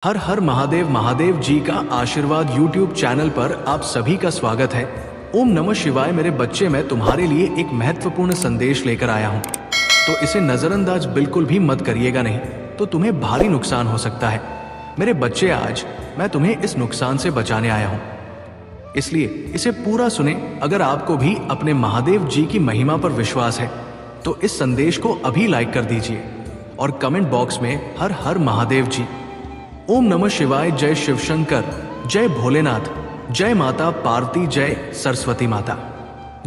हर हर महादेव। महादेव जी का आशीर्वाद YouTube channel पर आप सभी का स्वागत है। ओम नमः शिवाय। मेरे बच्चे, मैं तुम्हारे लिए एक महत्वपूर्ण संदेश लेकर आया हूँ, तो इसे नजरअंदाज बिल्कुल भी मत करिएगा, नहीं तो तुम्हें भारी नुकसान हो सकता है। मेरे बच्चे, आज मैं तुम्हें इस नुकसान से बचाने आया हूँ, इसलिए इसे पूरा सुने। अगर आपको भी अपने महादेव जी की महिमा पर विश्वास है तो इस संदेश को अभी लाइक कर दीजिए और कमेंट बॉक्स में हर हर महादेव जी, ओम नमः शिवाय, जय शिव शंकर, जय भोलेनाथ, जय माता पार्वती, जय सरस्वती माता,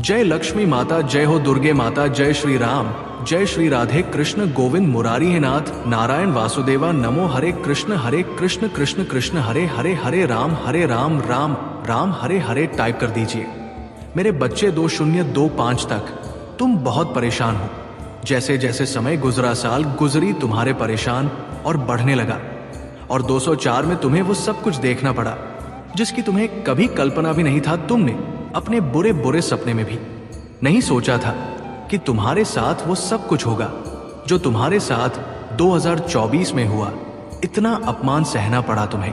जय लक्ष्मी माता, जय हो दुर्गे माता, जय श्री राम, जय श्री राधे कृष्ण गोविंद मुरारी है नाथ, नारायण वासुदेवा, नमो हरे कृष्ण कृष्ण कृष्ण हरे हरे, हरे राम राम राम हरे हरे टाइप कर दीजिए। मेरे बच्चे, 2025 तक तुम बहुत परेशान हो। जैसे जैसे समय गुजरा, साल गुजरी, तुम्हारे परेशान और बढ़ने लगा, और 204 में तुम्हें वो सब कुछ देखना पड़ा जिसकी तुम्हें कभी कल्पना भी नहीं था। तुमने अपने बुरे बुरे सपने में भी नहीं सोचा था कि तुम्हारे साथ वो सब कुछ होगा जो तुम्हारे साथ 2024 में हुआ। इतना अपमान सहना पड़ा तुम्हें।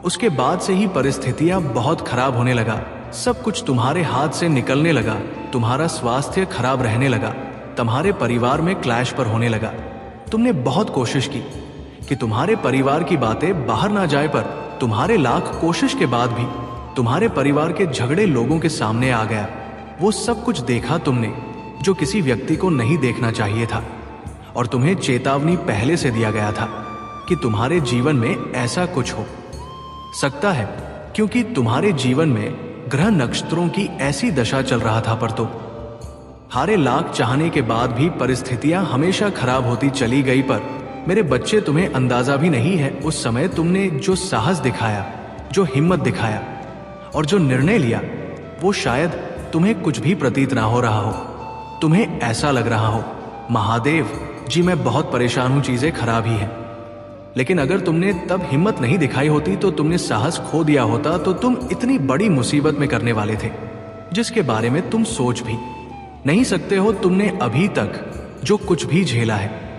उसके बाद से ही परिस्थितियां बहुत खराब होने लगा, सब कुछ तुम्हारे हाथ से निकलने लगा, तुम्हारा स्वास्थ्य खराब रहने लगा, तुम्हारे परिवार में क्लैश पर होने लगा। तुमने बहुत कोशिश की कि तुम्हारे परिवार की बातें बाहर ना जाए, पर तुम्हारे लाख कोशिश के बाद भी तुम्हारे परिवार के झगड़े लोगों के सामने आ गया। वो सब कुछ देखा तुमने जो किसी व्यक्ति को नहीं देखना चाहिए था, और तुम्हें चेतावनी पहले से दिया गया था कि तुम्हारे जीवन में ऐसा कुछ हो सकता है, क्योंकि तुम्हारे जीवन में ग्रह नक्षत्रों की ऐसी दशा चल रहा था। पर तो हारे लाख चाहने के बाद भी परिस्थितियां हमेशा खराब होती चली गई। पर मेरे बच्चे, तुम्हें अंदाजा भी नहीं है उस समय तुमने जो साहस दिखाया, जो हिम्मत दिखाया और जो निर्णय लिया, वो शायद तुम्हें कुछ भी प्रतीत ना हो रहा हो। तुम्हें ऐसा लग रहा हो, महादेव जी मैं बहुत परेशान हूं, चीजें खराब ही हैं। लेकिन अगर तुमने तब हिम्मत नहीं दिखाई होती, तो तुमने साहस खो दिया होता, तो तुम इतनी बड़ी मुसीबत में करने वाले थे जिसके बारे में तुम सोच भी नहीं सकते हो। तुमने अभी तक जो कुछ भी झेला है,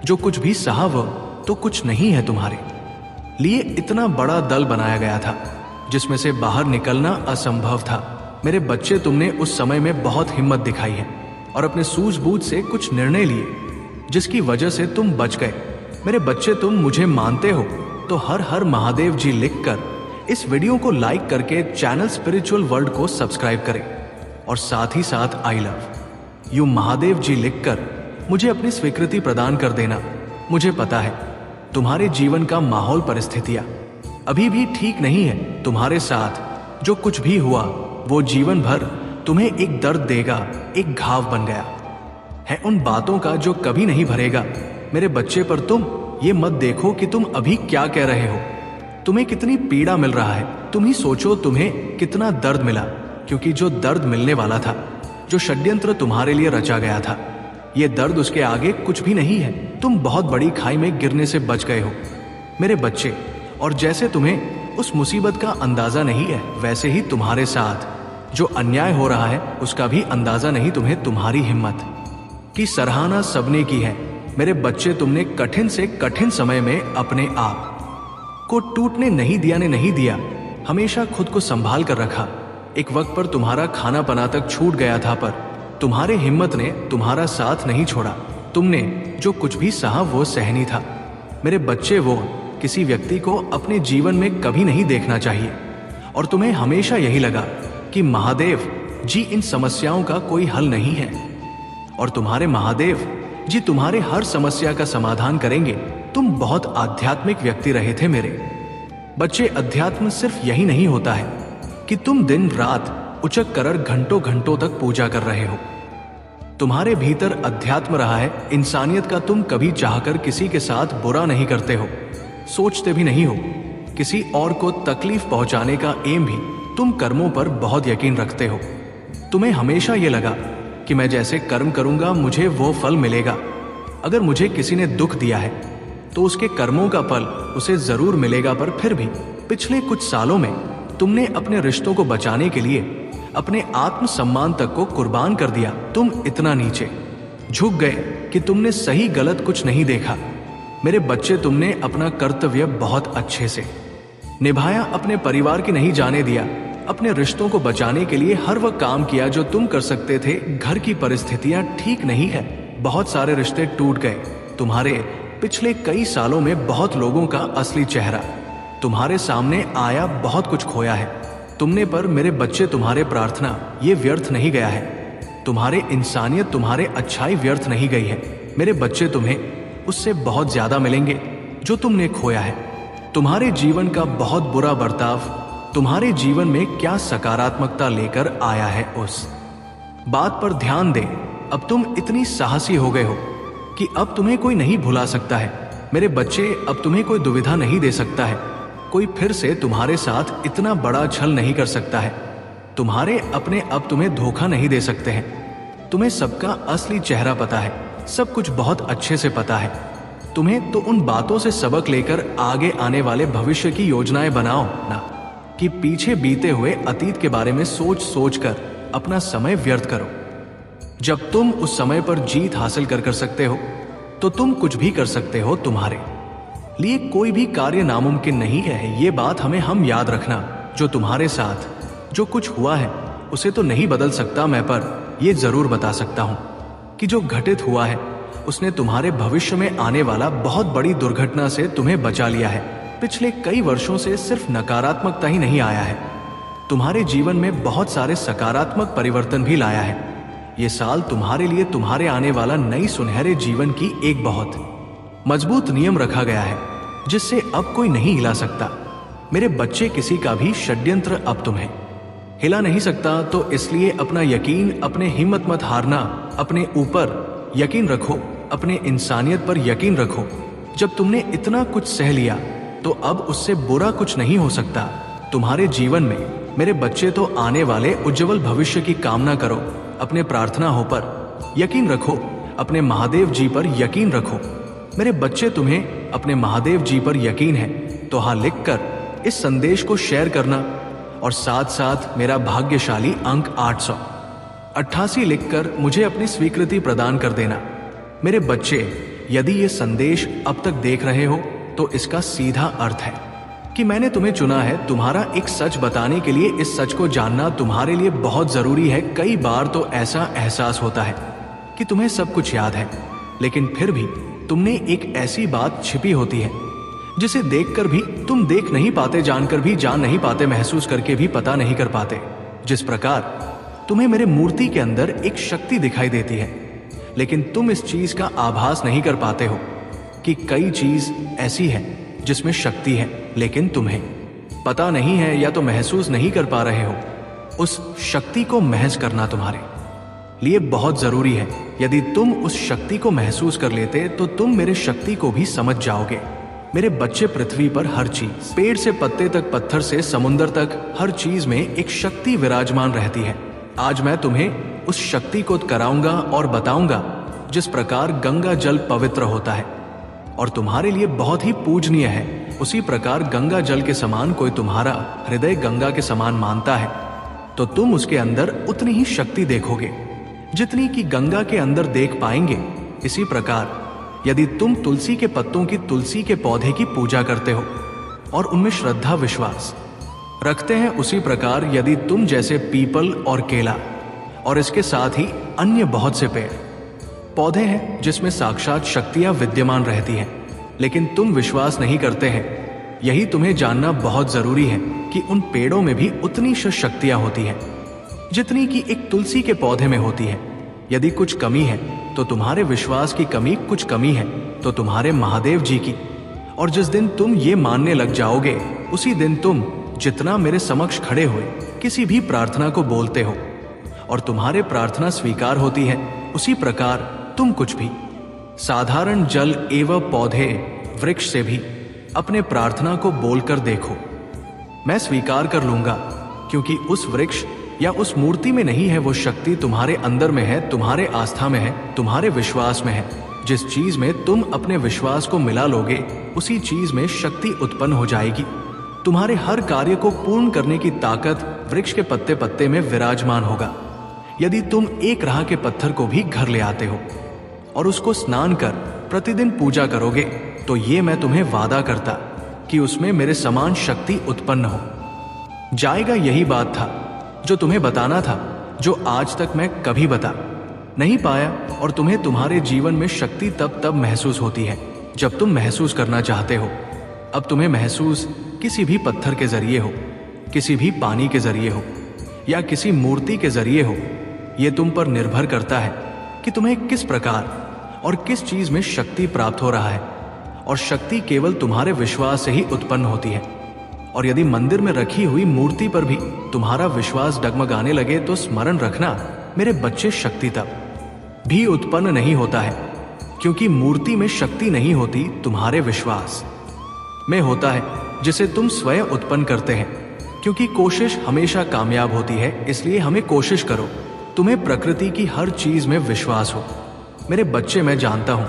जो कुछ भी सहा, वो तो कुछ नहीं है तुम्हारे लिए। इतना बड़ा दल बनाया गया था जिसमें से बाहर निकलना असंभव था। मेरे बच्चे, तुमने उस समय में बहुत हिम्मत दिखाई है और अपने सूझबूझ से कुछ निर्णय लिए जिसकी वजह से तुम बच गए। मेरे बच्चे, तुम मुझे मानते हो तो हर हर महादेव जी लिखकर इस वीडियो को लाइक करके चैनल स्पिरिचुअल वर्ल्ड को सब्सक्राइब करें, और साथ ही साथ आई लव यू महादेव जी लिखकर मुझे अपनी स्वीकृति प्रदान कर देना। मुझे पता है तुम्हारे जीवन का माहौल, परिस्थितियां अभी भी ठीक नहीं है। तुम्हारे साथ जो कुछ भी हुआ वो जीवन भर तुम्हें एक दर्द देगा, एक घाव बन गया है उन बातों का जो कभी नहीं भरेगा। मेरे बच्चे, पर तुम ये मत देखो कि तुम अभी क्या कह रहे हो, तुम्हें कितनी पीड़ा मिल रहा है। तुम ही सोचो तुम्हें कितना दर्द मिला, क्योंकि जो दर्द मिलने वाला था, जो षड्यंत्र तुम्हारे लिए रचा गया था, ये दर्द उसके आगे कुछ भी नहीं है। तुम बहुत बड़ी खाई में गिरने से बच गए हो मेरे बच्चे, और जैसे तुम्हें उस मुसीबत का अंदाजा नहीं है, वैसे ही तुम्हारे साथ जो अन्याय हो रहा है उसका भी अंदाजा नहीं तुम्हें। तुम्हारी हिम्मत की सराहना सबने की है मेरे बच्चे। तुमने कठिन से कठिन समय में अपने आप को टूटने नहीं दिया, हमेशा खुद को संभाल कर रखा। एक वक्त पर तुम्हारा खाना पना तक छूट गया था, पर तुम्हारे हिम्मत ने तुम्हारा साथ नहीं छोड़ा। तुमने जो कुछ भी सहा वो सहनी था मेरे बच्चे। वो किसी व्यक्ति को अपने जीवन में कभी नहीं देखना चाहिए, और तुम्हें हमेशा यही लगा कि महादेव जी इन समस्याओं का कोई हल नहीं है, और तुम्हारे महादेव जी तुम्हारे हर समस्या का समाधान करेंगे। तुम बहुत आध्यात्मिक व्यक्ति रहे थे मेरे बच्चे। अध्यात्म सिर्फ यही नहीं होता है कि तुम दिन रात उचक कर घंटों घंटों तक पूजा कर रहे हो। तुम्हारे भीतर अध्यात्म रहा है इंसानियत का। तुम कभी चाहकर किसी के साथ बुरा नहीं करते हो, सोचते भी नहीं हो किसी और को तकलीफ पहुंचाने का एम भी। तुम कर्मों पर बहुत यकीन रखते हो। तुम्हें हमेशा ये लगा कि मैं जैसे कर्म करूंगा मुझे वो फल मिलेगा। अगर मुझे किसी ने दुख दिया है तो उसके कर्मों का फल उसे जरूर मिलेगा। पर फिर भी पिछले कुछ सालों में तुमने अपने रिश्तों को बचाने के लिए अपने आत्मसम्मान तक को कुर्बान कर दिया। तुम इतना नीचे झुक गए कि तुमने सही गलत कुछ नहीं देखा। मेरे बच्चे, तुमने अपना कर्तव्य बहुत अच्छे से निभाया, अपने परिवार की नहीं जाने दिया, अपने रिश्तों को बचाने के लिए हर वह काम किया जो तुम कर सकते थे। घर की परिस्थितियां ठीक नहीं है, बहुत सारे रिश्ते टूट गए। तुम्हारे पिछले कई सालों में बहुत लोगों का असली चेहरा तुम्हारे सामने आया, बहुत कुछ खोया है तुमने, पर मेरे बच्चे, तुम्हारे प्रार्थना ये व्यर्थ नहीं गया है, तुम्हारे इंसानियत, तुम्हारे अच्छाई व्यर्थ नहीं गई है। मेरे बच्चे, तुम्हें उससे बहुत ज्यादा मिलेंगे जो तुमने खोया है। तुम्हारे जीवन का बहुत बुरा बर्ताव तुम्हारे जीवन में क्या सकारात्मकता लेकर आया है, उस बात पर ध्यान दे। अब तुम इतनी साहसी हो गए हो कि अब तुम्हें कोई नहीं भुला सकता है। मेरे बच्चे, अब तुम्हें कोई दुविधा नहीं दे सकता है, कोई फिर से तुम्हारे साथ इतना बड़ा छल नहीं कर सकता है। तुम्हारे अपने अब तुम्हें धोखा नहीं दे सकते हैं। तुम्हें सबका असली चेहरा पता है, सब कुछ बहुत अच्छे से पता है। तुम्हें तो उन बातों से सबक लेकर आगे आने वाले भविष्य की योजनाएं बनाओ ना कि पीछे बीते हुए अतीत के बारे में सोच सोच कर अपना समय व्यर्थ करो। जब तुम उस समय पर जीत हासिल कर सकते हो तो तुम कुछ भी कर सकते हो। तुम्हारे लिए कोई भी कार्य नामुमकिन नहीं है, ये बात हम याद रखना। जो तुम्हारे साथ जो कुछ हुआ है उसे तो नहीं बदल सकता मैं, पर यह जरूर बता सकता हूं कि जो घटित हुआ है उसने तुम्हारे भविष्य में आने वाला बहुत बड़ी दुर्घटना से तुम्हें बचा लिया है। पिछले कई वर्षों से सिर्फ नकारात्मकता ही नहीं आया है, तुम्हारे जीवन में बहुत सारे सकारात्मक परिवर्तन भी लाया है। ये साल तुम्हारे लिए, तुम्हारे आने वाला नई सुनहरे जीवन की एक बहुत मजबूत नियम रखा गया है जिससे अब कोई नहीं हिला सकता। मेरे बच्चे, किसी का भी षड्यंत्र अब तुम्हें हिला नहीं सकता, तो इसलिए अपना यकीन, अपने हिम्मत मत हारना, अपने ऊपर यकीन रखो, अपने इंसानियत पर यकीन रखो। जब तुमने इतना कुछ सह लिया तो अब उससे बुरा कुछ नहीं हो सकता तुम्हारे जीवन में। मेरे बच्चे, तो आने वाले उज्जवल भविष्य की कामना करो, अपने प्रार्थना हो पर यकीन रखो, अपने महादेव जी पर यकीन रखो। मेरे बच्चे, तुम्हें अपने महादेव जी पर यकीन है तो हाँ लिखकर इस संदेश को शेयर करना, और साथ साथ मेरा भाग्यशाली अंक 888 लिखकर मुझे अपनी स्वीकृति प्रदान कर देना। मेरे बच्चे, यदि ये संदेश अब तक देख रहे हो तो इसका सीधा अर्थ है कि मैंने तुम्हें चुना है। तुम्हारा एक सच बताने के लिए, इस सच को जानना तुम्हारे लिए बहुत जरूरी है। कई बार तो ऐसा एहसास होता है कि तुम्हें सब कुछ याद है, लेकिन फिर भी तुमने एक ऐसी बात छिपी होती है जिसे देखकर भी तुम देख नहीं पाते, जानकर भी जान नहीं पाते, महसूस करके भी पता नहीं कर पाते। जिस प्रकार तुम्हें मेरे मूर्ति के अंदर एक शक्ति दिखाई देती है, लेकिन तुम इस चीज का आभास नहीं कर पाते हो कि कई चीज ऐसी है जिसमें शक्ति है, लेकिन तुम्हें पता नहीं है या तो महसूस नहीं कर पा रहे हो। उस शक्ति को महज करना तुम्हारे लिए बहुत जरूरी है। यदि तुम उस शक्ति को महसूस कर लेते तो तुम मेरे शक्ति को भी समझ जाओगे। मेरे बच्चे, पृथ्वी पर हर चीज, पेड़ से पत्ते तक, पत्थर से समुंदर तक, हर चीज में एक शक्ति विराजमान रहती है। आज मैं तुम्हें उस शक्ति को कराऊंगा और बताऊंगा जिस प्रकार गंगा जल पवित्र होता है और तुम्हारे लिए बहुत ही पूजनीय है, उसी प्रकार गंगा जल के समान कोई तुम्हारा हृदय गंगा के समान मानता है तो तुम उसके अंदर उतनी ही शक्ति देखोगे जितनी कि गंगा के अंदर देख पाएंगे। इसी प्रकार यदि तुम तुलसी के पत्तों की, तुलसी के पौधे की पूजा करते हो और उनमें श्रद्धा विश्वास रखते हैं, उसी प्रकार यदि तुम जैसे पीपल और केला और इसके साथ ही अन्य बहुत से पेड़ पौधे हैं जिसमें साक्षात शक्तियां विद्यमान रहती हैं, लेकिन तुम विश्वास नहीं करते हैं। यही तुम्हें जानना बहुत जरूरी है कि उन पेड़ों में भी उतनी शक्तियां होती हैं जितनी कि एक तुलसी के पौधे में होती है। यदि कुछ कमी है तो तुम्हारे विश्वास की कमी, कुछ कमी है तो तुम्हारे महादेव जी की। और जिस दिन तुम ये मानने लग जाओगे, उसी दिन तुम जितना मेरे समक्ष खड़े हुए किसी भी प्रार्थना को बोलते हो और तुम्हारे प्रार्थना स्वीकार होती है, उसी प्रकार तुम कुछ भी साधारण जल एवं पौधे, वृक्ष से भी अपने प्रार्थना को बोलकर देखो, मैं स्वीकार कर लूंगा, क्योंकि उस वृक्ष या उस मूर्ति में नहीं है वो शक्ति, तुम्हारे अंदर में है, तुम्हारे आस्था में है, तुम्हारे विश्वास में है। जिस चीज में तुम अपने विश्वास को मिला लोगे, उसी चीज में शक्ति उत्पन्न हो जाएगी। तुम्हारे हर कार्य को पूर्ण करने की ताकत वृक्ष के पत्ते पत्ते में विराजमान होगा। यदि तुम एक राह के पत्थर को भी घर ले आते हो और उसको स्नान कर प्रतिदिन पूजा करोगे, तो ये मैं तुम्हें वादा करता कि उसमें मेरे समान शक्ति उत्पन्न हो जाएगा। यही बात था जो तुम्हें बताना था, जो आज तक मैं कभी बता नहीं पाया। और तुम्हें तुम्हारे जीवन में शक्ति तब महसूस होती है जब तुम महसूस करना चाहते हो। अब तुम्हें महसूस किसी भी पत्थर के जरिए हो, किसी भी पानी के जरिए हो या किसी मूर्ति के जरिए हो, यह तुम पर निर्भर करता है कि तुम्हें किस प्रकार और किस चीज में शक्ति प्राप्त हो रहा है। और शक्ति केवल तुम्हारे विश्वास से ही उत्पन्न होती है। और यदि मंदिर में रखी हुई मूर्ति पर भी तुम्हारा विश्वास डगमगाने लगे तो स्मरण रखना मेरे बच्चे, शक्ति तब भी उत्पन्न नहीं होता है, क्योंकि मूर्ति में शक्ति नहीं होती, तुम्हारे विश्वास में होता है, जिसे तुम स्वयं उत्पन्न करते हैं। क्योंकि कोशिश हमेशा कामयाब होती है, इसलिए हमें कोशिश करो तुम्हें प्रकृति की हर चीज में विश्वास हो। मेरे बच्चे, मैं जानता हूं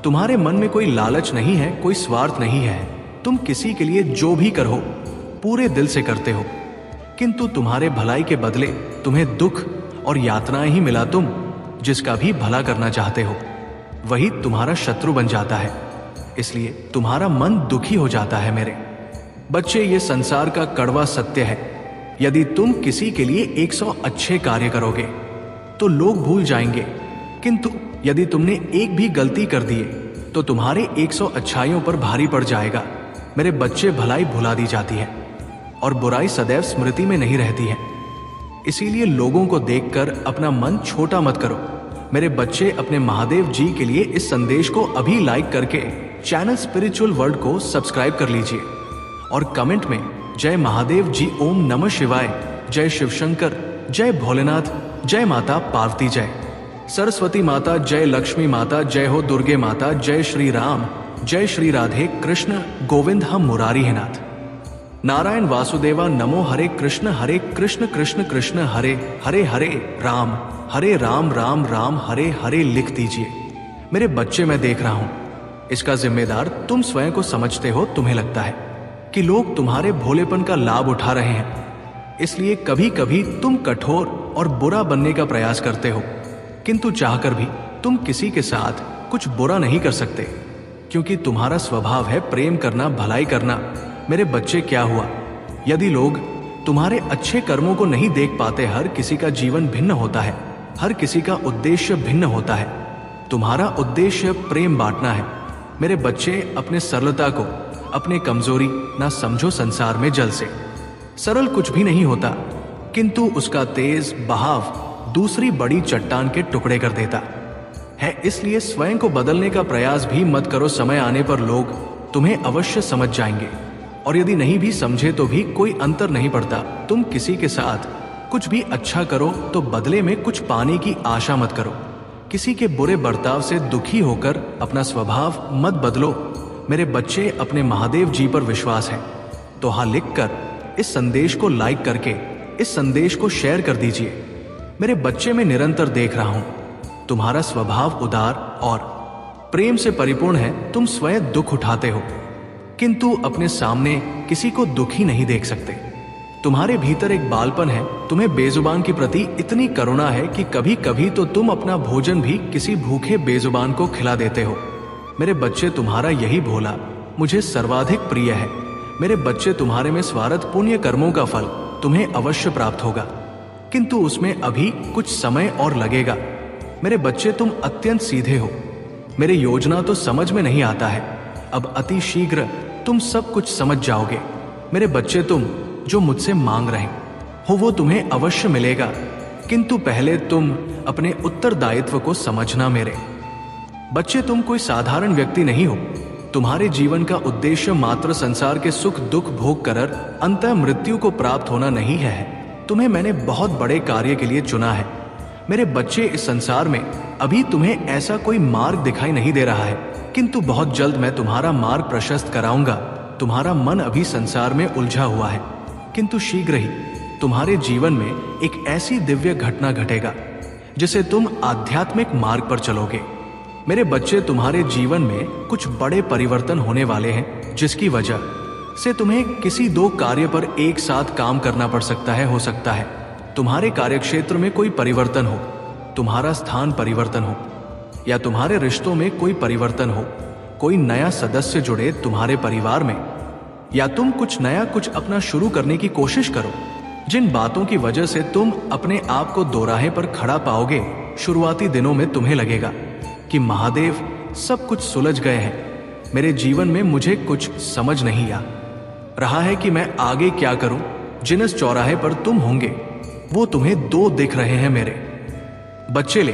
तुम्हारे मन में कोई लालच नहीं है, कोई स्वार्थ नहीं है। तुम किसी के लिए जो भी करो पूरे दिल से करते हो, किंतु तुम्हारे भलाई के बदले तुम्हें दुख और यातनाएं ही मिला। तुम जिसका भी भला करना चाहते हो वही तुम्हारा शत्रु बन जाता है, इसलिए तुम्हारा मन दुखी हो जाता है। मेरे बच्चे, ये संसार का कड़वा सत्य है। यदि तुम किसी के लिए 100 अच्छे कार्य करोगे तो लोग भूल जाएंगे, किंतु यदि तुमने एक भी गलती कर दिए तो तुम्हारे 100 अच्छाइयों पर भारी पड़ जाएगा। मेरे बच्चे, भलाई भुला दी जाती है और बुराई सदैव स्मृति में नहीं रहती है। इसीलिए लोगों को देखकर अपना मन छोटा मत करो। मेरे बच्चे, अपने महादेव जी के लिए इस संदेश को अभी लाइक करके चैनल स्पिरिचुअल वर्ल्ड को सब्सक्राइब कर लीजिए और कमेंट में जय महादेव जी, ओम नमः शिवाय, जय शिव शंकर, जय भोलेनाथ, जय माता पार्वती, जय सरस्वती माता, जय लक्ष्मी माता, जय हो दुर्गे माता, जय श्री राम, जय श्री राधे कृष्ण गोविंद, हम मुरारी है नाथ, नारायण वासुदेवा, नमो हरे कृष्ण कृष्ण कृष्ण हरे हरे, हरे राम राम राम हरे हरे लिख दीजिए। मेरे बच्चे, मैं देख रहा हूं इसका जिम्मेदार तुम स्वयं को समझते हो। तुम्हें लगता है कि लोग तुम्हारे भोलेपन का लाभ उठा रहे हैं, इसलिए कभी कभी तुम कठोर और बुरा बनने का प्रयास करते हो, किंतु चाहकर भी तुम किसी के साथ कुछ बुरा नहीं कर सकते, क्योंकि तुम्हारा स्वभाव है प्रेम करना, भलाई करना। मेरे बच्चे, क्या हुआ यदि लोग तुम्हारे अच्छे कर्मों को नहीं देख पाते? हर किसी का जीवन भिन्न होता है, हर किसी का उद्देश्य भिन्न होता है। तुम्हारा उद्देश्य प्रेम बांटना है। मेरे बच्चे, अपने सरलता को अपने कमजोरी ना समझो। संसार में जल से सरल कुछ भी नहीं होता, किंतु उसका तेज बहाव दूसरी बड़ी चट्टान के टुकड़े कर देता है। इसलिए स्वयं को बदलने का प्रयास भी मत करो। समय आने पर लोग तुम्हें अवश्य समझ जाएंगे, और यदि नहीं भी समझे तो भी कोई अंतर नहीं पड़ता। तुम किसी के साथ कुछ भी अच्छा करो तो बदले में कुछ पाने की आशा मत करो। किसी के बुरे बर्ताव से दुखी होकर अपना स्वभाव मत बदलो। मेरे बच्चे, अपने महादेव जी पर विश्वास है तो हाँ लिखकर इस संदेश को लाइक करके इस संदेश को शेयर कर दीजिए। मेरे बच्चे, मैं निरंतर देख रहा हूं तुम्हारा स्वभाव उदार और प्रेम से परिपूर्ण है। तुम स्वयं दुख उठाते हो, किंतु अपने सामने किसी को दुखी नहीं देख सकते। तुम्हारे भीतर एक बालपन है, तुम्हें बेजुबान के प्रति इतनी करुणा है कि कभी कभी तो तुम अपना भोजन भी किसी भूखे बेजुबान को खिला देते हो। मेरे बच्चे, तुम्हारा यही भोला मुझे सर्वाधिक प्रिय है। मेरे बच्चे, तुम्हारे में स्वार्थ पुण्य कर्मों का फल तुम्हें अवश्य प्राप्त होगा, किंतु उसमें अभी कुछ समय और लगेगा। मेरे बच्चे, तुम अत्यंत सीधे हो। मेरे योजना तो समझ में नहीं आता है, अब अति शीघ्र तुम सब कुछ समझ जाओगे। मेरे बच्चे, तुम जो मुझसे मांग रहे हो वो तुम्हें अवश्य मिलेगा, किंतु पहले तुम अपने उत्तरदायित्व को समझना। मेरे बच्चे, तुम कोई साधारण व्यक्ति नहीं हो। तुम्हारे जीवन का उद्देश्य मात्र संसार के सुख दुख भोग कर अंततः मृत्यु को प्राप्त होना नहीं है। तुम्हें मैंने बहुत बड़े कार्य के लिए चुना है। मेरे बच्चे, इस संसार में अभी तुम्हें ऐसा कोई मार्ग दिखाई नहीं दे रहा है, किंतु बहुत जल्द मैं तुम्हारा मार्ग प्रशस्त कराऊंगा। तुम्हारा मन अभी संसार में उलझा हुआ है, किंतु शीघ्र ही तुम्हारे जीवन में एक ऐसी दिव्य घटना घटेगा जिसे तुम आध्यात्मिक मार्ग पर चलोगे। मेरे बच्चे, तुम्हारे जीवन में कुछ बड़े परिवर्तन होने वाले हैं, जिसकी वजह से तुम्हें किसी दो कार्य पर एक साथ काम करना पड़ सकता है। हो सकता है तुम्हारे कार्यक्षेत्र में कोई परिवर्तन हो, तुम्हारा स्थान परिवर्तन हो, या तुम्हारे रिश्तों में कोई परिवर्तन हो। कोई नया सदस्य जुड़े तुम्हारे परिवार में, या तुम कुछ नया कुछ अपना शुरू करने की कोशिश करो, जिन बातों की वजह से तुम अपने आप को दोराहे पर खड़ा पाओगे, शुरुआती दिनों में तुम्हें लगेगा कि महादेव सब कुछ सुलझ गए हैं, मेरे जीवन में मुझे कुछ समझ नहीं आ रहा है कि मैं आगे क्या करूं। जिस चौराहे पर तुम होंगे वो तुम्हें दो दिख रहे हैं मेरे बच्चे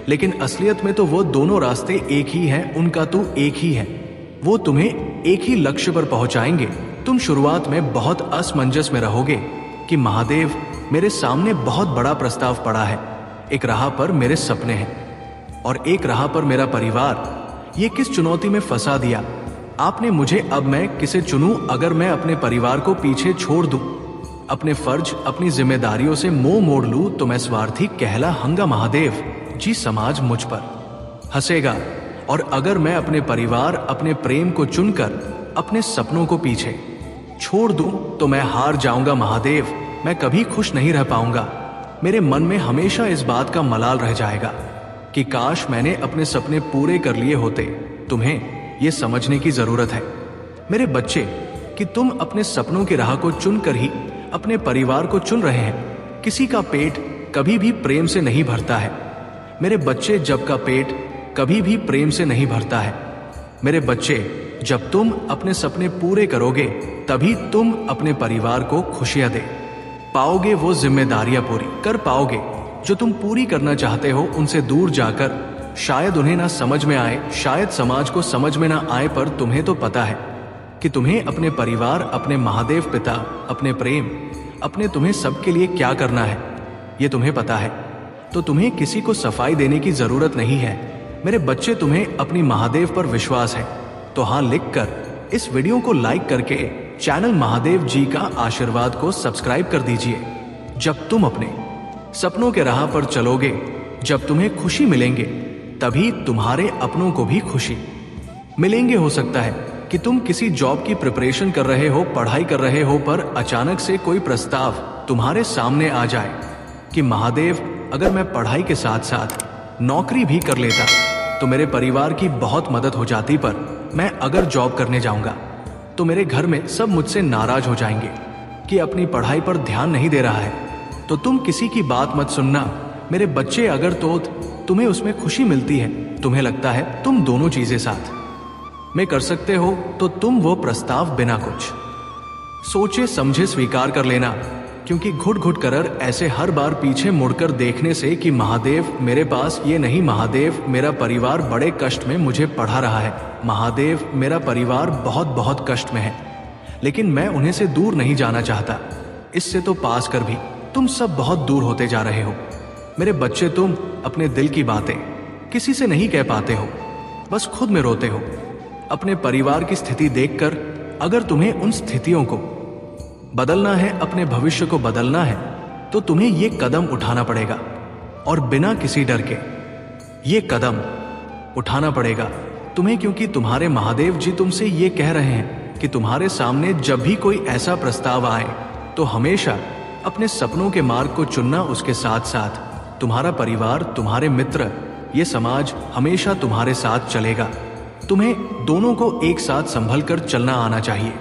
लेकिन असलियत में तो वो दोनों रास्ते एक ही हैं, उनका तो एक ही है, वो तुम्हें एक ही लक्ष्य पर पहुंचाएंगे। तुम शुरुआत में बहुत असमंजस में रहोगे कि महादेव मेरे सामने बहुत बड़ा प्रस्ताव पड़ा है, एक राह पर मेरे सपने हैं और एक राह पर मेरा परिवार, ये किस चुनौती में फंसा दिया आपने मुझे। अब मैं किसे चुनूं? अगर मैं अपने परिवार को पीछे छोड़ दूं, अपने फर्ज अपनी जिम्मेदारियों से मुंह मोड़ लूं, तो मैं स्वार्थी कहलाऊंगा महादेव जी, समाज मुझ पर हंसेगा। और अगर मैं अपने परिवार अपने प्रेम को चुनकर अपने सपनों को पीछे छोड़ दूं, तो मैं हार जाऊंगा महादेव, मैं कभी खुश नहीं रह पाऊंगा। मेरे मन में हमेशा इस बात का मलाल रह जाएगा कि काश मैंने अपने सपने पूरे कर लिए होते। तुम्हें यह समझने की जरूरत है मेरे बच्चे कि तुम अपने सपनों की राह को चुनकर ही अपने परिवार को चुन रहे हैं। किसी का पेट कभी भी प्रेम से नहीं भरता है मेरे बच्चे, जब का पेट कभी भी प्रेम से नहीं भरता है मेरे बच्चे। जब तुम अपने सपने पूरे करोगे तभी तुम अपने परिवार को खुशियां दे पाओगे, वो जिम्मेदारियां पूरी कर पाओगे जो तुम पूरी करना चाहते हो। उनसे दूर जाकर शायद उन्हें ना समझ में आए, शायद समाज को समझ में ना आए, पर तुम्हें तो पता है कि तुम्हें अपने परिवार, अपने महादेव पिता, अपने प्रेम, अपने तुम्हें सबके लिए क्या करना है ये तुम्हें पता है। तो तुम्हें किसी को सफाई देने की जरूरत नहीं है मेरे बच्चे। तुम्हें अपनी महादेव पर विश्वास है तो हाँ लिखकर इस वीडियो को लाइक करके चैनल महादेव जी का आशीर्वाद को सब्सक्राइब कर दीजिए। जब तुम अपने सपनों के राह पर चलोगे, जब तुम्हें खुशी मिलेंगे, तभी तुम्हारे अपनों को भी खुशी मिलेंगे। हो सकता है कि तुम किसी जॉब की प्रिपरेशन कर रहे हो, पढ़ाई कर रहे हो, पर अचानक से कोई प्रस्ताव तुम्हारे सामने आ जाए कि महादेव अगर मैं पढ़ाई के साथ साथ नौकरी भी कर लेता तो मेरे परिवार की बहुत मदद हो जाती, पर मैं अगर जॉब करने जाऊंगा तो मेरे घर में सब मुझसे नाराज हो जाएंगे कि अपनी पढ़ाई पर ध्यान नहीं दे रहा है। तो तुम किसी की बात मत सुनना मेरे बच्चे। अगर तो तुम्हें उसमें खुशी मिलती है, तुम्हें लगता है तुम दोनों चीजें साथ में कर सकते हो, तो तुम वो प्रस्ताव बिना कुछ सोचे समझे स्वीकार कर लेना। क्योंकि घुट घुट कर ऐसे हर बार पीछे मुड़कर देखने से कि महादेव मेरे पास ये नहीं, महादेव मेरा परिवार बड़े कष्ट में मुझे पढ़ा रहा है, महादेव मेरा परिवार बहुत बहुत कष्ट में है, लेकिन मैं उन्हें से दूर नहीं जाना चाहता। इससे तो पास कर भी तुम सब बहुत दूर होते जा रहे हो मेरे बच्चे। तुम अपने दिल की बातें किसी से नहीं कह पाते हो, बस खुद में रोते हो अपने परिवार की स्थिति देखकर। अगर तुम्हें उन स्थितियों को बदलना है, अपने भविष्य को बदलना है, तो तुम्हें ये कदम उठाना पड़ेगा और बिना किसी डर के ये कदम उठाना पड़ेगा तुम्हें। क्योंकि तुम्हारे महादेव जी तुमसे ये कह रहे हैं कि तुम्हारे सामने जब भी कोई ऐसा प्रस्ताव आए तो हमेशा अपने सपनों के मार्ग को चुनना। उसके साथ साथ तुम्हारा परिवार, तुम्हारे मित्र, ये समाज हमेशा तुम्हारे साथ चलेगा। तुम्हें दोनों को एक साथ संभल कर चलना आना चाहिए।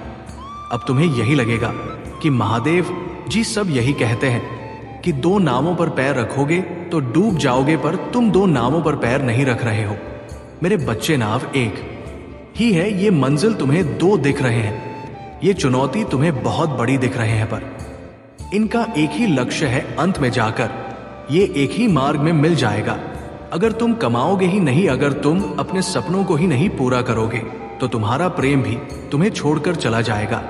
अब तुम्हें यही लगेगा कि महादेव जी सब यही कहते हैं कि दो नावों पर पैर रखोगे तो डूब जाओगे, पर तुम दो नावों पर पैर नहीं रख रहे हो मेरे बच्चे। नाव एक ही है, ये मंजिल तुम्हें दो दिख रहे हैं, ये चुनौती तुम्हें बहुत बड़ी दिख रहे हैं, पर इनका एक ही लक्ष्य है, अंत में जाकर ये एक ही मार्ग में मिल जाएगा। अगर तुम कमाओगे ही नहीं, अगर तुम अपने सपनों को ही नहीं पूरा करोगे, तो तुम्हारा प्रेम भी तुम्हें छोड़कर चला जाएगा।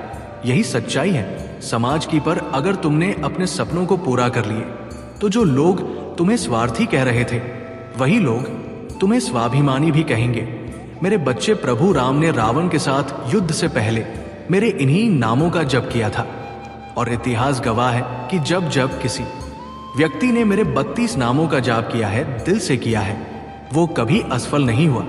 यही सच्चाई है समाज की। पर अगर तुमने अपने सपनों को पूरा कर लिए, तो जो लोग तुम्हें स्वार्थी कह रहे थे, वही लोग तुम्हें स्वाभिमानी भी कहेंगे मेरे बच्चे। प्रभु राम ने रावण के साथ युद्ध से पहले मेरे इन्हीं नामों का जप किया था, और इतिहास गवाह है कि जब जब किसी व्यक्ति ने मेरे 32 नामों का जाप किया है, दिल से किया है, वो कभी असफल नहीं हुआ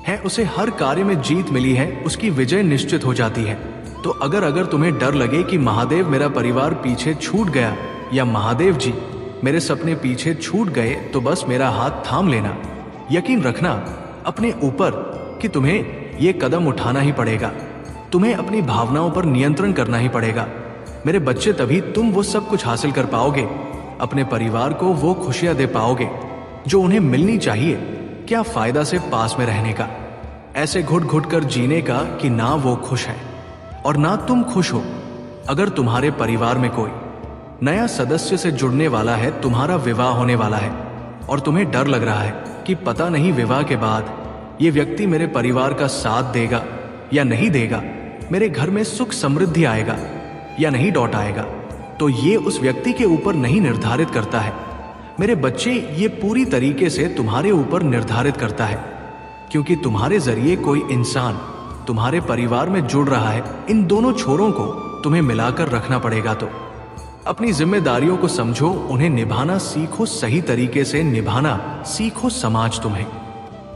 है, उसे हर कार्य में जीत मिली है, उसकी विजय निश्चित हो जाती है। तो अगर तुम्हें डर लगे कि महादेव मेरा परिवार पीछे छूट गया, या महादेव जी मेरे सपने पीछे छूट गए, तो बस मेरा हाथ थाम लेना, यकीन रखना अपने ऊपर कि तुम्हें ये कदम उठाना ही पड़ेगा। तुम्हें अपनी भावनाओं पर नियंत्रण करना ही पड़ेगा। मेरे बच्चे, तभी तुम वो सब कुछ हासिल कर पाओगे, अपने परिवार को वो खुशियां दे पाओगे जो उन्हें मिलनी चाहिए। क्या फायदा से पास में रहने का, ऐसे घुट घुट कर जीने का कि ना वो खुश है और ना तुम खुश हो। अगर तुम्हारे परिवार में कोई नया सदस्य से जुड़ने वाला है, तुम्हारा विवाह होने वाला है और तुम्हें डर लग रहा है कि पता नहीं विवाह के बाद ये व्यक्ति मेरे परिवार का साथ देगा या नहीं देगा, मेरे घर में सुख समृद्धि आएगा या नहीं लौट आएगा, तो ये उस व्यक्ति के ऊपर नहीं निर्धारित करता है मेरे बच्चे, ये पूरी तरीके से तुम्हारे ऊपर निर्धारित करता है, क्योंकि तुम्हारे जरिए कोई इंसान तुम्हारे परिवार में जुड़ रहा है। इन दोनों छोरों को तुम्हें मिलाकर रखना पड़ेगा। तो अपनी जिम्मेदारियों को समझो, उन्हें निभाना सीखो, सही तरीके से निभाना सीखो। समाज तुम्हें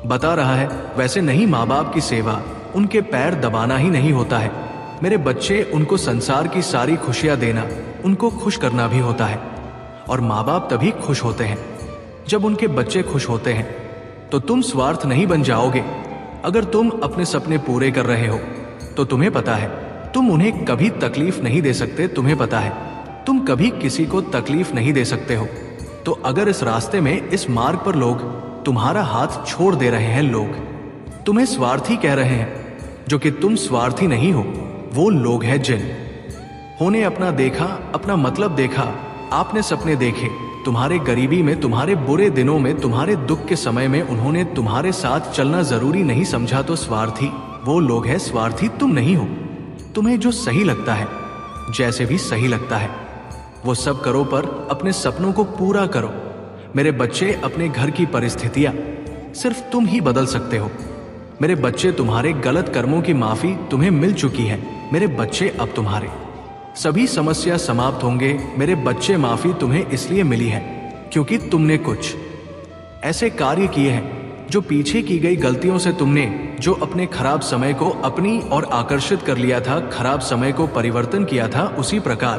बता रहा है वैसे नहीं। माँ बाप की सेवा उनके पैर दबाना ही नहीं होता है मेरे बच्चे, उनको संसार की सारी खुशियां देना, उनको खुश करना भी होता है। और माँ बाप तभी खुश होते हैं जब उनके बच्चे खुश होते हैं। तो तुम स्वार्थ नहीं बन जाओगे। अगर तुम अपने सपने पूरे कर रहे हो तो तुम्हें पता है तुम उन्हें कभी तकलीफ नहीं दे सकते। तुम्हें पता है तुम कभी किसी को तकलीफ नहीं दे सकते हो। तो अगर इस रास्ते में, इस मार्ग पर लोग तुम्हारा हाथ छोड़ दे रहे हैं, लोग तुम्हें स्वार्थी कह रहे हैं, जो कि तुम स्वार्थी नहीं हो। वो लोग हैं जिन होने अपना देखा, अपना मतलब देखा, आपने सपने देखे, तुम्हारे गरीबी में, तुम्हारे बुरे दिनों में, तुम्हारे दुख के समय में उन्होंने तुम्हारे साथ चलना जरूरी नहीं समझा। तो स्वार्थी वो लोग हैं, स्वार्थी तुम नहीं हो। तुम्हें जो सही लगता है, जैसे भी सही लगता है, वो सब करो, पर अपने सपनों को पूरा करो। मेरे बच्चे, अपने घर की परिस्थितियां सिर्फ तुम ही बदल सकते हो। मेरे बच्चे, तुम्हारे गलत कर्मों की माफी तुम्हें मिल चुकी है। मेरे बच्चे, अब तुम्हारे सभी समस्या समाप्त होंगे। मेरे बच्चे, माफी तुम्हें इसलिए मिली है क्योंकि तुमने कुछ ऐसे कार्य किए हैं जो पीछे की गई गलतियों से तुमने, जो अपने खराब समय को अपनी ओर आकर्षित कर लिया था, खराब समय को परिवर्तन किया था, उसी प्रकार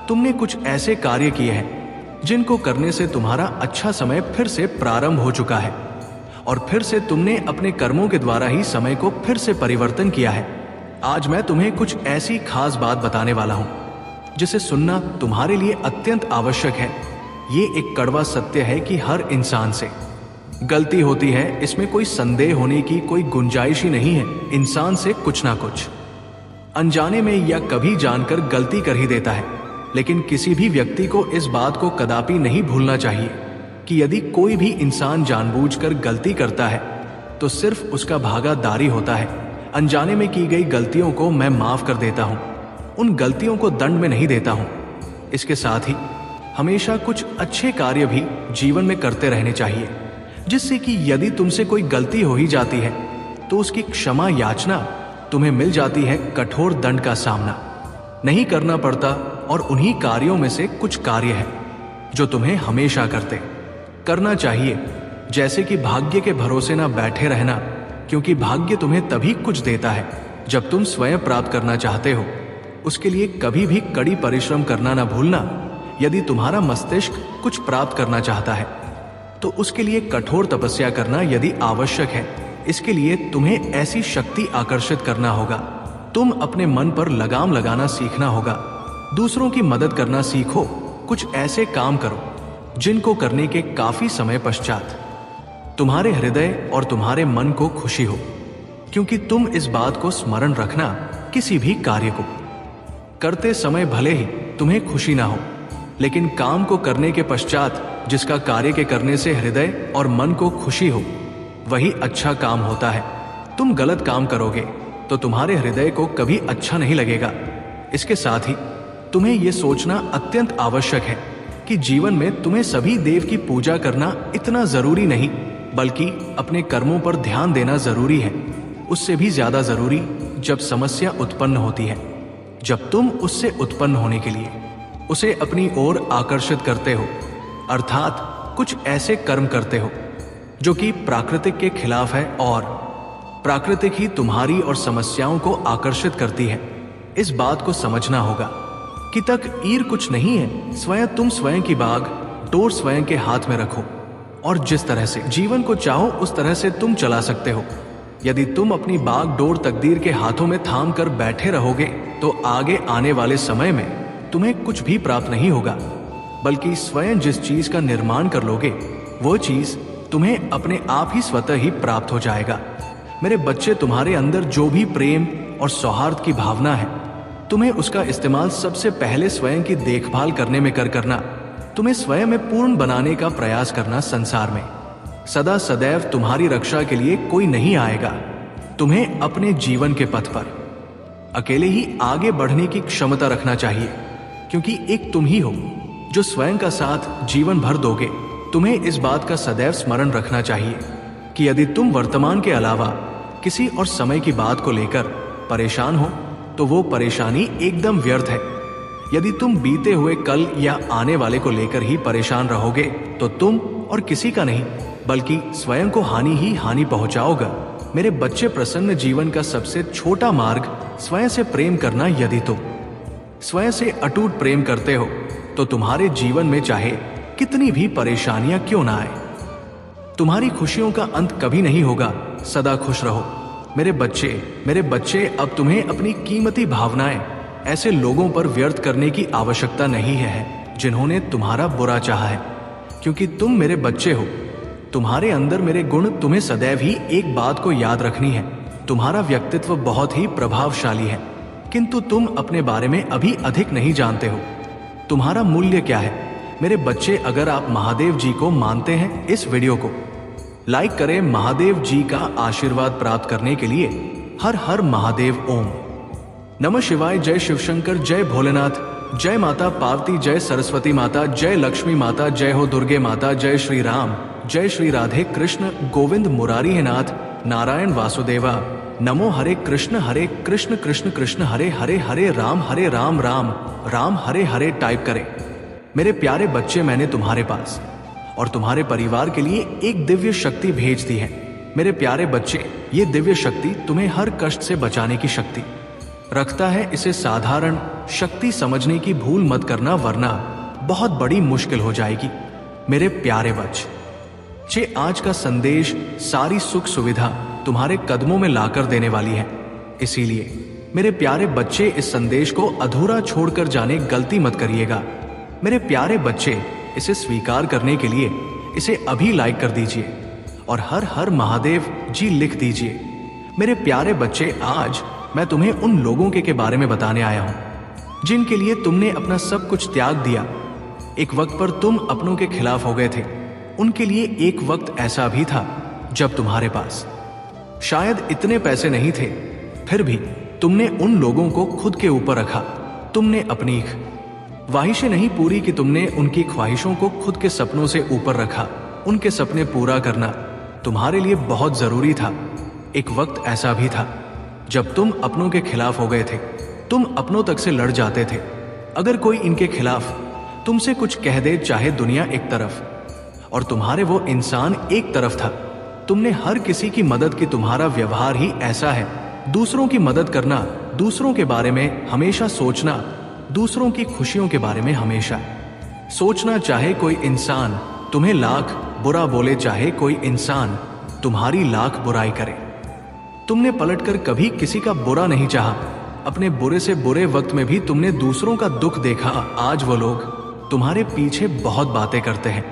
तुमने कुछ ऐसे कार्य किए हैं जिनको करने से तुम्हारा अच्छा समय फिर से प्रारंभ हो चुका है। और फिर से तुमने अपने कर्मों के द्वारा ही समय को फिर से परिवर्तन किया है। आज मैं तुम्हें कुछ ऐसी खास बात बताने वाला हूं जिसे सुनना तुम्हारे लिए अत्यंत आवश्यक है। ये एक कड़वा सत्य है कि हर इंसान से गलती होती है, इसमें कोई संदेह होने की कोई गुंजाइश ही नहीं है। इंसान से कुछ ना कुछ अनजाने में या कभी जानकर गलती कर ही देता है। लेकिन किसी भी व्यक्ति को इस बात को कदापि नहीं भूलना चाहिए कि यदि कोई भी इंसान जानबूझकर गलती करता है तो सिर्फ उसका भागा दारी होता है। अनजाने में की गई गलतियों को मैं माफ कर देता हूं, उन गलतियों को दंड में नहीं देता हूं। इसके साथ ही हमेशा कुछ अच्छे कार्य भी जीवन में करते रहने चाहिए, जिससे कि यदि तुमसे कोई गलती हो ही जाती है तो उसकी क्षमा याचना तुम्हें मिल जाती है, कठोर दंड का सामना नहीं करना पड़ता। और उन्हीं कार्यों में से कुछ कार्य है जो तुम्हें हमेशा करना चाहिए, जैसे कि भाग्य के भरोसे ना बैठे रहना, क्योंकि भाग्य तुम्हें तभी कुछ देता है जब तुम स्वयं प्राप्त करना चाहते हो। उसके लिए कभी भी कड़ी परिश्रम करना ना भूलना। यदि तुम्हारा मस्तिष्क कुछ प्राप्त करना चाहता है तो उसके लिए कठोर तपस्या करना यदि आवश्यक है। इसके लिए तुम्हें ऐसी शक्ति आकर्षित करना होगा, तुम अपने मन पर लगाम लगाना सीखना होगा, दूसरों की मदद करना सीखो। कुछ ऐसे काम करो जिनको करने के काफी समय पश्चात तुम्हारे हृदय और तुम्हारे मन को खुशी हो, क्योंकि तुम इस बात को स्मरण रखना, किसी भी कार्य को करते समय भले ही तुम्हें खुशी ना हो, लेकिन काम को करने के पश्चात जिसका कार्य के करने से हृदय और मन को खुशी हो, वही अच्छा काम होता है। तुम गलत काम करोगे तो तुम्हारे हृदय को कभी अच्छा नहीं लगेगा। इसके साथ ही तुम्हें यह सोचना अत्यंत आवश्यक है कि जीवन में तुम्हें सभी देव की पूजा करना इतना जरूरी नहीं, बल्कि अपने कर्मों पर ध्यान देना जरूरी है। उससे भी ज्यादा जरूरी जब समस्या उत्पन्न होती है, जब तुम उससे उत्पन्न होने के लिए उसे अपनी ओर आकर्षित करते हो, अर्थात कुछ ऐसे कर्म करते हो जो कि प्राकृतिक के खिलाफ है, और प्राकृतिक ही तुम्हारी और समस्याओं को आकर्षित करती है। इस बात को समझना होगा कि तक ईर कुछ नहीं है। स्वयं तुम स्वयं की बाग डोर स्वयं के हाथ में रखो और जिस तरह से जीवन को चाहो उस तरह से तुम चला सकते हो। यदि तुम अपनी बागडोर तकदीर के हाथों में थाम कर बैठे रहोगे तो आगे आने वाले समय में तुम्हें कुछ भी प्राप्त नहीं होगा, बल्कि स्वयं जिस चीज का निर्माण कर लोगे वो चीज तुम्हें अपने आप ही स्वतः ही प्राप्त हो जाएगा। मेरे बच्चे, तुम्हारे अंदर जो भी प्रेम और सौहार्द की भावना है, तुम्हें उसका इस्तेमाल सबसे पहले स्वयं की देखभाल करने में करना, तुम्हें स्वयं में पूर्ण बनाने का प्रयास करना। संसार में सदा सदैव तुम्हारी रक्षा के लिए कोई नहीं आएगा। तुम्हें अपने जीवन के पथ पर अकेले ही आगे बढ़ने की क्षमता रखना चाहिए, क्योंकि एक तुम ही हो जो स्वयं का साथ जीवन भर दोगे। तुम्हें इस बात का सदैव स्मरण रखना चाहिए कि यदि तुम वर्तमान के अलावा किसी और समय की बात को लेकर परेशान हो तो वो परेशानी एकदम व्यर्थ है। यदि तुम बीते हुए कल या आने वाले को लेकर ही परेशान रहोगे तो तुम और किसी का नहीं बल्कि स्वयं को हानि ही हानि पहुंचाओगे। मेरे बच्चे, प्रसन्न जीवन का सबसे छोटा मार्ग स्वयं से प्रेम करना। यदि तुम स्वयं से अटूट प्रेम करते हो तो तुम्हारे जीवन में चाहे कितनी भी परेशानियां क्यों ना आए, तुम्हारी खुशियों का अंत कभी नहीं होगा। सदा खुश रहो मेरे बच्चे। अब तुम्हें अपनी कीमती भावनाएं ऐसे लोगों पर व्यर्थ करने की आवश्यकता नहीं है जिन्होंने तुम्हारा बुरा चाहा है, क्योंकि तुम मेरे बच्चे हो। तुम्हारे अंदर मेरे गुण तुम्हें सदैव ही एक बात को याद रखनी है, तुम्हारा व्यक्तित्व बहुत ही प्रभावशाली है, किंतु तुम अपने बारे में अभी अधिक नहीं जानते हो। तुम्हारा मूल्य क्या है मेरे बच्चे? अगर आप महादेव जी को मानते हैं, इस वीडियो को लाइक करें। महादेव जी का आशीर्वाद प्राप्त करने के लिए हर हर महादेव। ओम नमः शिवाय। जय शिवशंकर, जय भोलेनाथ, जय माता पार्वती, जय सरस्वती माता, जय लक्ष्मी माता, जय हो दुर्गे माता, जय श्री राम, जय श्री राधे कृष्ण गोविंद मुरारी है नाथ, नारायण वासुदेवा। नमो हरे कृष्ण कृष्ण कृष्ण हरे हरे, हरे राम राम राम हरे हरे टाइप करें। मेरे प्यारे बच्चे, मैंने तुम्हारे पास और तुम्हारे परिवार के लिए एक दिव्य शक्ति भेज दी है। मेरे प्यारे बच्चे, ये दिव्य शक्ति तुम्हें हर कष्ट से बचाने की शक्ति रखता है। इसे साधारण शक्ति समझने की भूल मत करना, वरना बहुत बड़ी मुश्किल हो जाएगी। मेरे प्यारे बच्चे, आज का संदेश सारी सुख सुविधा तुम्हारे कदमों में लाकर देने वाली है। इसीलिए मेरे प्यारे बच्चे, इस संदेश को अधूरा छोड़कर जाने गलती मत करिएगा। मेरे प्यारे बच्चे, इसे स्वीकार करने के लिए इसे अभी लाइक कर दीजिए और हर हर महादेव जी लिख दीजिए। मेरे प्यारे बच्चे, आज मैं तुम्हें उन लोगों के बारे में बताने आया हूं जिनके लिए तुमने अपना सब कुछ त्याग दिया। एक वक्त पर तुम अपनों के खिलाफ हो गए थे। उनके लिए एक वक्त ऐसा भी था जब तुम्हारे पास शायद इतने पैसे नहीं थे, फिर भी तुमने उन लोगों को खुद के ऊपर रखा। तुमने अपनी ख्वाहिशें नहीं पूरी की, तुमने उनकी ख्वाहिशों को खुद के सपनों से ऊपर रखा। उनके सपने पूरा करना तुम्हारे लिए बहुत जरूरी था। एक वक्त ऐसा भी था जब तुम अपनों के खिलाफ हो गए थे। तुम अपनों तक से लड़ जाते थे। अगर कोई इनके खिलाफ तुमसे कुछ कह दे, चाहे दुनिया एक तरफ और तुम्हारे वो इंसान एक तरफ था, तुमने हर किसी की मदद की। तुम्हारा व्यवहार ही ऐसा है, दूसरों की मदद करना, दूसरों के बारे में हमेशा सोचना, दूसरों की खुशियों के बारे में हमेशा सोचना। चाहे कोई इंसान तुम्हें लाख बुरा बोले, चाहे कोई इंसान तुम्हारी लाख बुराई करे, तुमने पलटकर कभी किसी का बुरा नहीं चाहा। अपने बुरे से बुरे वक्त में भी तुमने दूसरों का दुख देखा। आज वो लोग तुम्हारे पीछे बहुत बातें करते हैं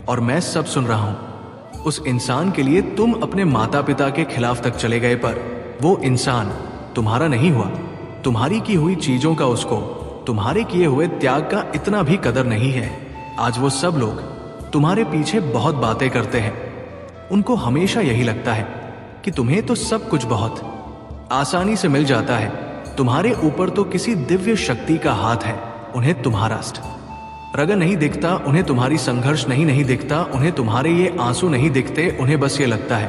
और मैं सब सुन रहा हूं। उस इंसान के लिए तुम अपने माता पिता के खिलाफ तक चले गए, पर वो इंसान तुम्हारा नहीं हुआ। तुम्हारी की हुई चीजों का उसको तुम्हारे किए हुए त्याग का इतना भी कदर नहीं है। आज वो सब लोग तुम्हारे पीछे बहुत बातें करते हैं। उनको हमेशा यही लगता है कि तुम्हें तो सब कुछ बहुत आसानी से मिल जाता है। तुम्हारे ऊपर तो किसी दिव्य शक्ति का हाथ है। उन्हें तुम्हारा रगन नहीं दिखता, उन्हें तुम्हारी संघर्ष नहीं दिखता, उन्हें तुम्हारे ये आंसू नहीं दिखते। उन्हें बस ये लगता है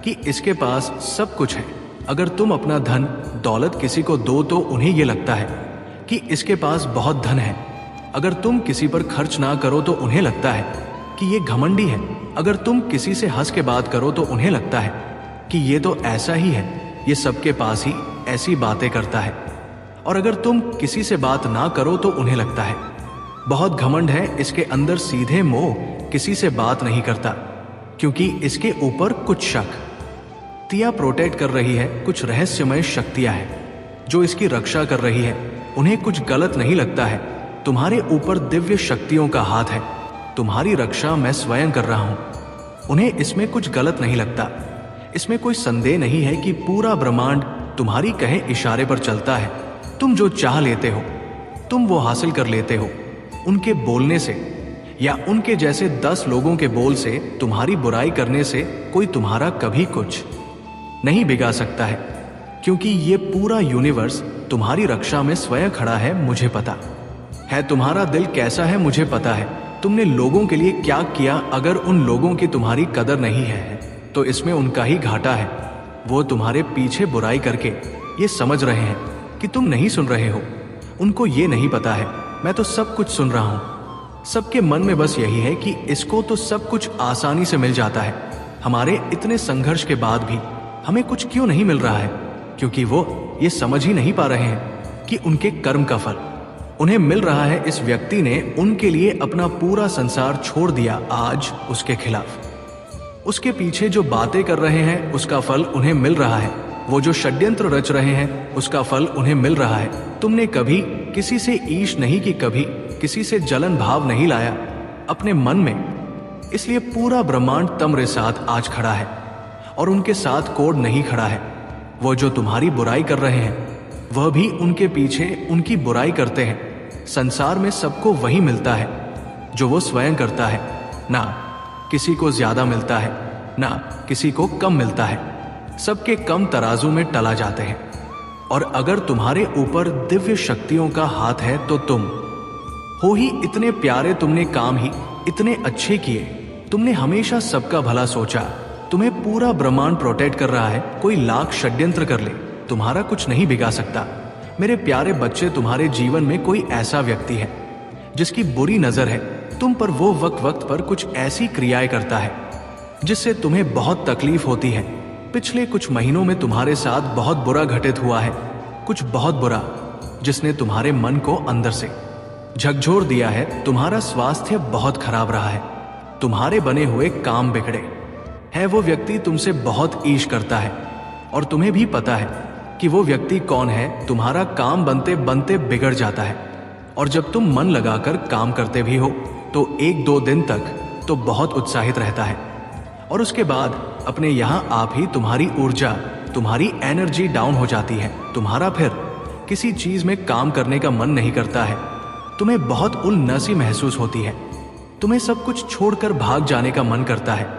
कि इसके पास सब कुछ है। अगर तुम अपना धन दौलत किसी को दो तो उन्हें ये लगता है कि इसके पास बहुत धन है। अगर तुम किसी पर खर्च ना करो तो उन्हें लगता है कि ये घमंडी है। अगर तुम किसी से हंस के बात करो तो उन्हें लगता है कि ये तो ऐसा ही है, ये सबके पास ही ऐसी बातें करता है। और अगर तुम किसी से बात ना करो तो उन्हें लगता है बहुत घमंड है इसके अंदर। सीधे मुंह किसी से बात नहीं करता क्योंकि इसके ऊपर कुछ शक शक्तियां प्रोटेक्ट कर रही है, कुछ रहस्यमय शक्तियां हैं जो इसकी रक्षा कर रही है। उन्हें कुछ गलत नहीं लगता है। तुम्हारे ऊपर दिव्य शक्तियों का हाथ है। तुम्हारी रक्षा मैं स्वयं कर रहा हूं। उन्हें इसमें कुछ गलत नहीं लगता। इसमें कोई संदेह नहीं है कि पूरा ब्रह्मांड तुम्हारी कहे इशारे पर चलता है। तुम जो चाह लेते हो तुम वो हासिल कर लेते हो। उनके बोलने से या उनके जैसे 10 लोगों के बोल से, तुम्हारी बुराई करने से कोई तुम्हारा कभी कुछ नहीं बिगाड़ सकता है, क्योंकि ये पूरा यूनिवर्स तुम्हारी रक्षा में स्वयं खड़ा है। मुझे पता है तुम्हारा दिल कैसा है, मुझे पता है तुमने लोगों के लिए क्या किया। अगर उन लोगों की तुम्हारी कदर नहीं है तो इसमें उनका ही घाटा है। वो तुम्हारे पीछे बुराई करके ये समझ रहे हैं कि तुम नहीं सुन रहे हो। उनको ये नहीं पता है, मैं तो सब कुछ सुन रहा हूं। सबके मन में बस यही है कि इसको तो सब कुछ आसानी से मिल जाता है। हमारे इतने संघर्ष के बाद भी हमें कुछ क्यों नहीं मिल रहा है? क्योंकि वो ये समझ ही नहीं पा रहे हैं कि उनके कर्म का फल उन्हें मिल रहा है। इस व्यक्ति ने उनके लिए अपना पूरा संसार छोड़ दिया, आज उसके खिलाफ। उसके पीछे जो बातें कर रहे हैं उसका फल उन्हें मिल रहा है। वो जो षड्यंत्र रच रहे हैं उसका फल उन्हें मिल रहा है। तुमने कभी किसी से ईश नहीं की, कभी किसी से जलन भाव नहीं लाया अपने मन में। इसलिए पूरा ब्रह्मांड तुम्हारे साथ आज खड़ा है और उनके साथ कोड नहीं खड़ा है। वो जो तुम्हारी बुराई कर रहे हैं वह भी उनके पीछे उनकी बुराई करते हैं। संसार में सबको वही मिलता है जो वो स्वयं करता है। ना किसी को ज्यादा मिलता है, ना किसी को कम मिलता है। सबके कम तराजू में टला जाते हैं। और अगर तुम्हारे ऊपर दिव्य शक्तियों का हाथ है तो तुम हो ही इतने प्यारे। तुमने काम ही इतने अच्छे किए। तुमने हमेशा सबका भला सोचा। तुम्हें पूरा ब्रह्मांड प्रोटेक्ट कर रहा है। कोई लाख षड्यंत्र कर ले, तुम्हारा कुछ नहीं बिगाड़ सकता। मेरे प्यारे बच्चे, तुम्हारे जीवन में कोई ऐसा व्यक्ति है जिसकी बुरी नजर है तुम पर। वो वक्त वक्त पर कुछ ऐसी क्रियाएं करता है जिससे तुम्हें बहुत तकलीफ होती है। पिछले कुछ महीनों में तुम्हारे साथ बहुत बुरा घटित हुआ है, कुछ बहुत बुरा, जिसने तुम्हारे मन को अंदर से झकझोर दिया है। तुम्हारा स्वास्थ्य बहुत खराब रहा है। तुम्हारे बने हुए काम बिगड़े है। वो व्यक्ति तुमसे बहुत ईर्ष्या करता है और तुम्हें भी पता है कि वो व्यक्ति कौन है। तुम्हारा काम बनते बनते बिगड़ जाता है और जब तुम मन लगाकर काम करते भी हो तो 1-2 दिन तक तो बहुत उत्साहित रहता है और उसके बाद अपने यहाँ आप ही तुम्हारी ऊर्जा, तुम्हारी एनर्जी डाउन हो जाती है। तुम्हारा फिर किसी चीज में काम करने का मन नहीं करता है। तुम्हें बहुत उलझन महसूस होती है। तुम्हें सब कुछ छोड़कर भाग जाने का मन करता है।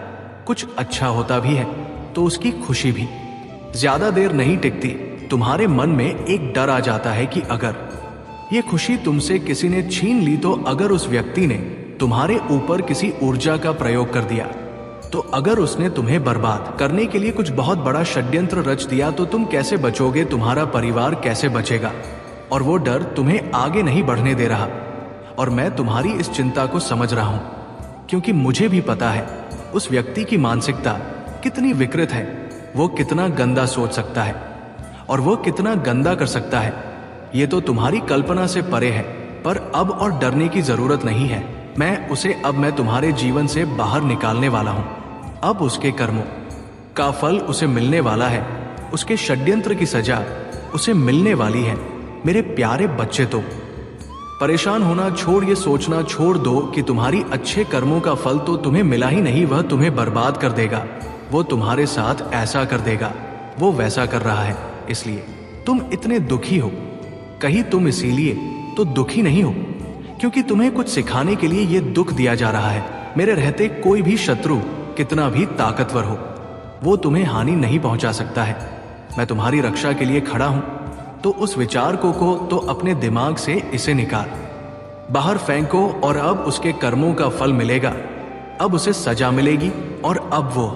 कुछ अच्छा होता भी है तो उसकी खुशी भी ज्यादा देर नहीं टिकती। तुम्हारे मन में एक डर आ जाता है कि अगर ये खुशी तुमसे किसी ने छीन ली तो, अगर उस व्यक्ति ने तुम्हारे ऊपर किसी ऊर्जा का प्रयोग कर दिया तो, अगर उसने तुम्हें बर्बाद करने के लिए कुछ बहुत बड़ा षड्यंत्र रच दिया तो तुम कैसे बचोगे? तुम्हारा परिवार कैसे बचेगा? और वो डर तुम्हें आगे नहीं बढ़ने दे रहा। और मैं तुम्हारी इस चिंता को समझ रहा हूं, क्योंकि मुझे भी पता है उस व्यक्ति की मानसिकता कितनी विकृत है। वो कितना गंदा सोच सकता है और वो कितना गंदा कर सकता है, ये तो तुम्हारी कल्पना से परे है। पर अब और डरने की जरूरत नहीं है। मैं तुम्हारे जीवन से बाहर निकालने वाला हूं। अब उसके कर्मों का फल उसे मिलने वाला है। उसके षड्यंत्र की सजा उसे मिलने वाली है। मेरे प्यारे बच्चे, तो परेशान होना छोड़, ये सोचना छोड़ दो कि तुम्हारी अच्छे कर्मों का फल तो तुम्हें मिला ही नहीं, वह तुम्हें बर्बाद कर देगा। वो तुम्हारे साथ ऐसा कर देगा, वो वैसा कर रहा है, इसलिए तुम इतने दुखी हो। कहीं तुम इसीलिए तो दुखी नहीं हो क्योंकि तुम्हें कुछ सिखाने के लिए ये दुख दिया जा रहा है। मेरे रहते कोई भी शत्रु कितना भी ताकतवर हो, वो तुम्हें हानि नहीं पहुंचा सकता है। मैं तुम्हारी रक्षा के लिए खड़ा हूं। तो उस विचार को तो अपने दिमाग से इसे निकाल, बाहर फेंको। और अब उसके कर्मों का फल मिलेगा, अब उसे सजा मिलेगी और अब वो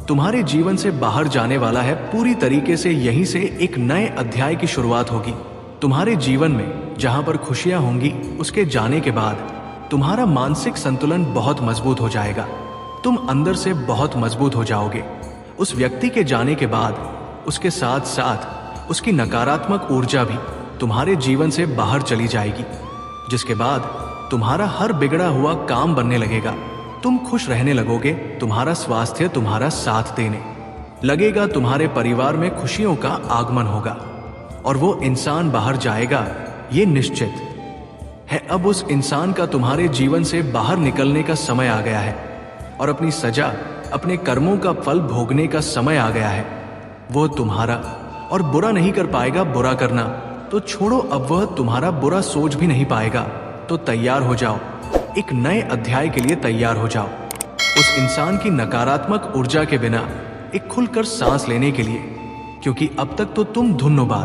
तुम्हारे जीवन से बाहर जाने वाला है। पूरी तरीके से यहीं से एक नए अध्याय की शुरुआत होगी तुम्हारे जीवन में, जहां पर खुशियां होंगी। उसके जाने के बाद तुम्हारा मानसिक संतुलन बहुत मजबूत हो जाएगा। तुम अंदर से बहुत मजबूत हो जाओगे। उस व्यक्ति के जाने के बाद उसके साथ साथ उसकी नकारात्मक ऊर्जा भी तुम्हारे जीवन से बाहर चली जाएगी, जिसके बाद तुम्हारा हर बिगड़ा हुआ काम बनने लगेगा। तुम खुश रहने लगोगे। तुम्हारा स्वास्थ्य तुम्हारा साथ देने लगेगा तुम्हारे परिवार में खुशियों का आगमन होगा और वो इंसान बाहर जाएगा, ये निश्चित है। अब उस इंसान का तुम्हारे जीवन से बाहर निकलने का समय आ गया है और अपनी सजा, अपने कर्मों का फल भोगने का समय आ गया है। वो तुम्हारा और बुरा नहीं कर पाएगा। बुरा करना तो छोड़ो, अब वह तुम्हारा बुरा सोच भी नहीं पाएगा। तो तैयार हो जाओ, एक नए अध्याय के लिए तैयार हो जाओ। उस इंसान की नकारात्मक ऊर्जा के बिना एक खुलकर सांस लेने के लिए, क्योंकि अब तक तो तुम धुन्नोबाज